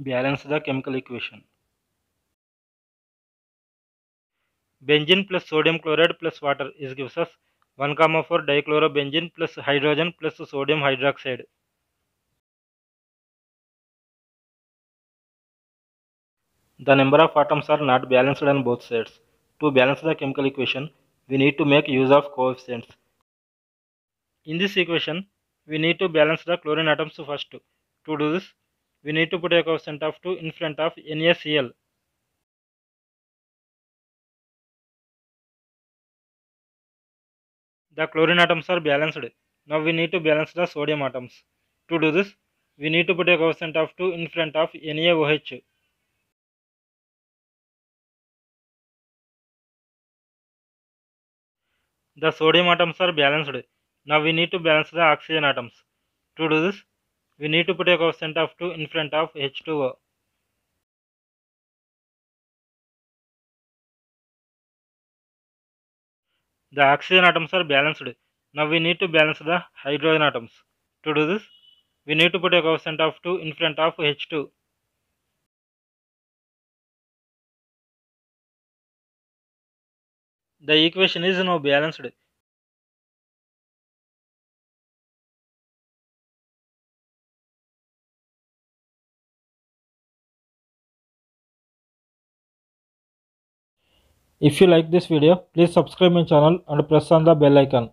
Balance the chemical equation. Benzene plus sodium chloride plus water is gives us 1,4 dichlorobenzene plus hydrogen plus sodium hydroxide. The number of atoms are not balanced on both sides. To balance the chemical equation, we need to make use of coefficients. In this equation, we need to balance the chlorine atoms first. To do this, we need to put a coefficient of 2 in front of NaCl. The chlorine atoms are balanced. Now we need to balance the sodium atoms. To do this, we need to put a coefficient of 2 in front of NaOH. The sodium atoms are balanced. Now we need to balance the oxygen atoms. To do this, we need to put a coefficient of 2 in front of H2O. The oxygen atoms are balanced. Now we need to balance the hydrogen atoms. To do this, we need to put a coefficient of 2 in front of H2. The equation is now balanced. If you like this video, please subscribe my channel and press on the bell icon.